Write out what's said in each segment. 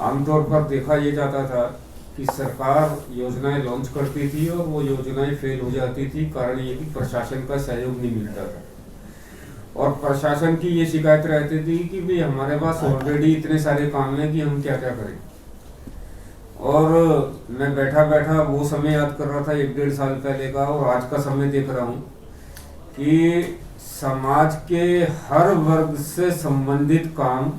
आमतौर पर देखा ये जाता था कि सरकार योजनाएं लॉन्च करती थी और वो योजनाएं फेल हो जाती थी। कारण ये कि प्रशासन का सहयोग नहीं मिलता था और प्रशासन की ये शिकायत रहती थी कि भाई हमारे पास ऑलरेडी इतने सारे काम हैं कि हम क्या क्या करें। और मैं बैठा बैठा वो समय याद कर रहा था 1-1.5 साल पहले का और आज का समय देख रहा हूँ कि समाज के हर वर्ग से संबंधित काम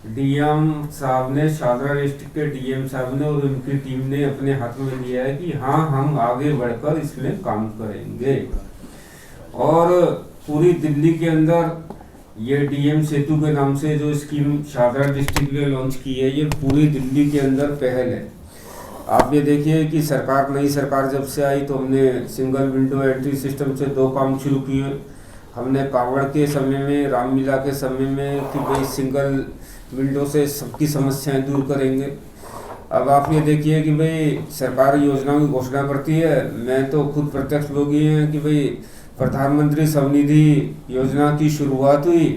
डीएम साहब ने, शादरा डिस्ट्रिक्ट के डीएम साहब ने और उनकी टीम ने अपने हाथ में लिया है कि हाँ हम आगे बढ़कर इसमें काम करेंगे। और पूरी दिल्ली के अंदर ये डीएम सेतु के नाम से जो स्कीम शादरा डिस्ट्रिक्ट ने लॉन्च की है, ये पूरी दिल्ली के अंदर पहल है। आप ये देखिए कि नई सरकार जब से आई तो हमने सिंगल विंडो एंट्री सिस्टम से 2 काम शुरू किए। हमने कांवड़ के समय में, रामलीला के समय में कि भाई सिंगल विंडो से सबकी समस्याएं दूर करेंगे। अब आप ये देखिए कि भाई सरकार योजनाओं की घोषणा करती है। मैं तो खुद प्रत्यक्ष लोग ही हैं कि भाई प्रधानमंत्री स्वनिधि योजना की शुरुआत हुई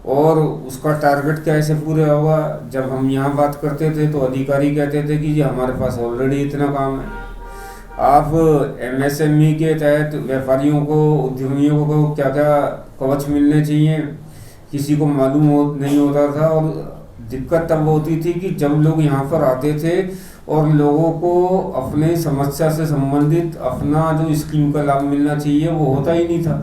और उसका टारगेट कैसे पूरा होगा। जब हम यहाँ बात करते थे तो अधिकारी कहते थे कि जी हमारे पास ऑलरेडी इतना काम है। आप एमएसएमई के तहत व्यापारियों को, उद्यमियों को क्या क्या कवच मिलने चाहिए, किसी को मालूम नहीं होता था। और दिक्कत तब होती थी कि जब लोग यहाँ पर आते थे और लोगों को अपने समस्या से संबंधित अपना जो स्कीम का लाभ मिलना चाहिए वो होता ही नहीं था।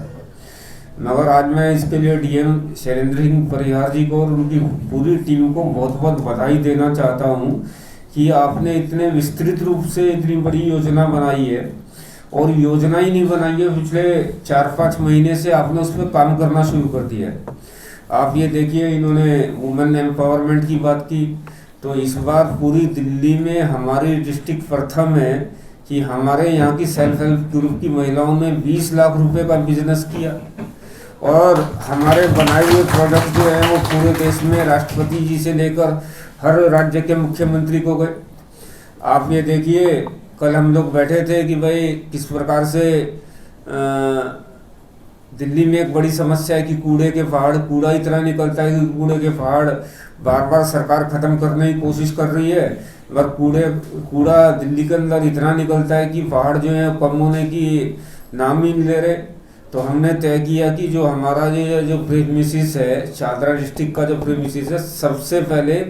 मगर आज मैं इसके लिए डीएम शैलेंद्र सिंह परिहार जी को और उनकी पूरी टीम को बहुत बहुत बधाई देना चाहता हूँ कि आपने इतने विस्तृत रूप से इतनी बड़ी योजना बनाई है। और योजना ही नहीं बनाई है, पिछले 4-5 महीने से आपने उस पर काम करना शुरू कर दिया है। आप ये देखिए, इन्होंने वुमेन एम्पावरमेंट की बात की तो इस बार पूरी दिल्ली में हमारी डिस्ट्रिक्ट प्रथम है कि हमारे यहाँ की सेल्फ हेल्प ग्रुप की महिलाओं ने 20 लाख रुपए का बिजनेस किया। और हमारे बनाए हुए प्रोडक्ट जो हैं वो पूरे देश में राष्ट्रपति जी से लेकर हर राज्य के मुख्यमंत्री को गए। आप ये देखिए, कल हम लोग बैठे थे कि भाई किस प्रकार से दिल्ली में एक बड़ी समस्या है कि कूड़े के पहाड़, कूड़ा इतना निकलता है कि कूड़े के पहाड़ बार बार सरकार खत्म करने की कोशिश कर रही है। मगर कूड़ा दिल्ली के अंदर इतना निकलता है कि पहाड़ जो है कम होने की नाम ही नहीं ले रहे। तो हमने तय किया कि जो हमारा जो प्रीमिसेस है, शादरा डिस्ट्रिक्ट का जो प्रीमिसेस है, सबसे पहले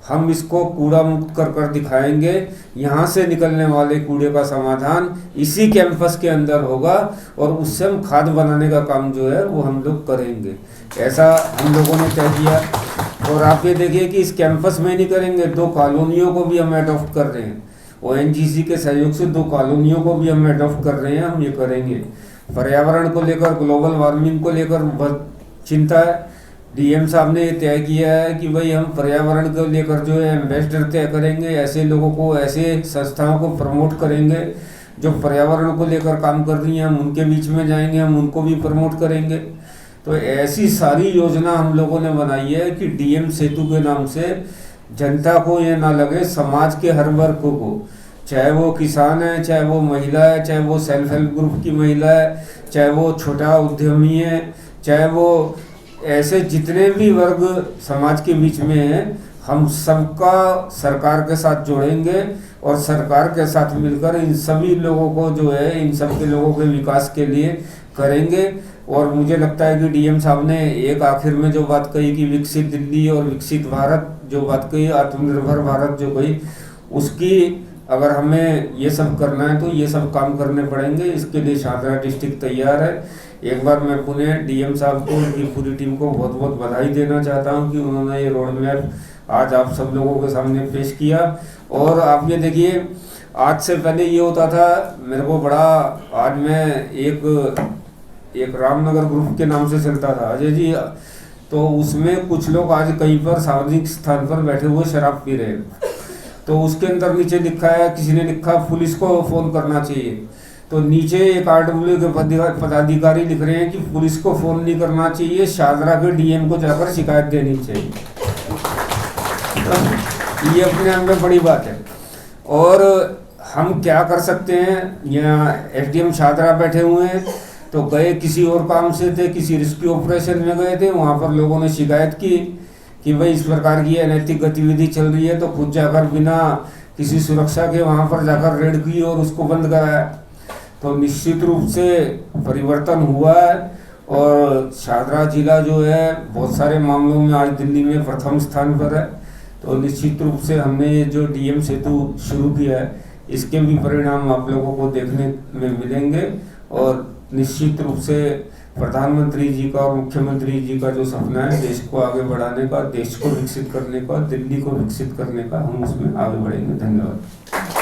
हम इसको कूड़ा मुक्त कर दिखाएंगे। यहाँ से निकलने वाले कूड़े का समाधान इसी कैंपस के अंदर होगा और उससे हम खाद बनाने का काम जो है वो हम लोग करेंगे। ऐसा हम लोगों ने तय किया। और आप ये देखिए कि इस कैंपस में नहीं करेंगे, 2 कॉलोनियों को भी हम एडॉप्ट कर रहे हैं। ओएनजीसी के सहयोग से 2 कॉलोनियों को भी हम एडॉप्ट कर रहे हैं। हम ये करेंगे। पर्यावरण को लेकर, ग्लोबल वार्मिंग को लेकर बहुत चिंता है। डीएम साहब ने तय किया है कि भाई हम पर्यावरण को लेकर जो है एम्बेसडर तय करेंगे। ऐसे लोगों को, ऐसे संस्थाओं को प्रमोट करेंगे जो पर्यावरण को लेकर काम कर रही हैं। हम उनके बीच में जाएंगे, हम उनको भी प्रमोट करेंगे। तो ऐसी सारी योजना हम लोगों ने बनाई है कि डीएम सेतु के नाम से जनता को ये ना लगे, समाज के हर वर्ग को, चाहे वो किसान है, चाहे वो महिला है, चाहे वो सेल्फ हेल्प ग्रुप की महिला है, चाहे वो छोटा उद्यमी है, चाहे वो ऐसे जितने भी वर्ग समाज के बीच में हैं, हम सबका सरकार के साथ जोड़ेंगे और सरकार के साथ मिलकर इन सभी लोगों को जो है, इन सब के लोगों के विकास के लिए करेंगे। और मुझे लगता है कि डीएम साहब ने एक आखिर में जो बात कही कि विकसित दिल्ली और विकसित भारत, जो बात कही आत्मनिर्भर भारत जो कही, उसकी अगर हमें ये सब करना है तो ये सब काम करने पड़ेंगे। इसके लिए शादरा डिस्ट्रिक्ट तैयार है। एक बार मैं पुणे डीएम साहब को, उनकी पूरी टीम को बहुत बहुत बधाई देना चाहता हूं कि उन्होंने ये रोड मैप आज आप सब लोगों के सामने पेश किया। और आप ये देखिए, आज से पहले ये होता था, मेरे को बड़ा, आज मैं एक रामनगर ग्रुप के नाम से चलता था अजय जी, तो उसमें कुछ लोग आज कहीं पर सार्वजनिक स्थान पर बैठे हुए शराब पी रहे हैं। तो उसके अंदर नीचे लिखा है, किसी ने लिखा पुलिस को फोन करना चाहिए। तो नीचे एक आरडब्ल्यू के पदाधिकारी लिख रहे हैं कि पुलिस को फोन नहीं करना चाहिए, शादरा के डीएम को जाकर शिकायत देनी चाहिए। तो ये अपने आप में बड़ी बात है। और हम क्या कर सकते हैं, यहाँ एसडीएम शादरा बैठे हुए हैं, तो गए किसी और काम से थे, किसी रेस्क्यू ऑपरेशन में गए थे, वहाँ पर लोगों ने शिकायत की कि भाई इस प्रकार की अनैतिक गतिविधि चल रही है, तो खुद जाकर बिना किसी सुरक्षा के वहाँ पर जाकर रेड की और उसको बंद कराया। तो निश्चित रूप से परिवर्तन हुआ है और शाहदरा जिला जो है बहुत सारे मामलों में आज दिल्ली में प्रथम स्थान पर है। तो निश्चित रूप से हमने ये जो डीएम सेतु शुरू किया है, इसके भी परिणाम आप लोगों को देखने में मिलेंगे। और निश्चित रूप से प्रधानमंत्री जी का और मुख्यमंत्री जी का जो सपना है देश को आगे बढ़ाने का, देश को विकसित करने का, दिल्ली को विकसित करने का, हम उसमें आगे बढ़ेंगे। धन्यवाद।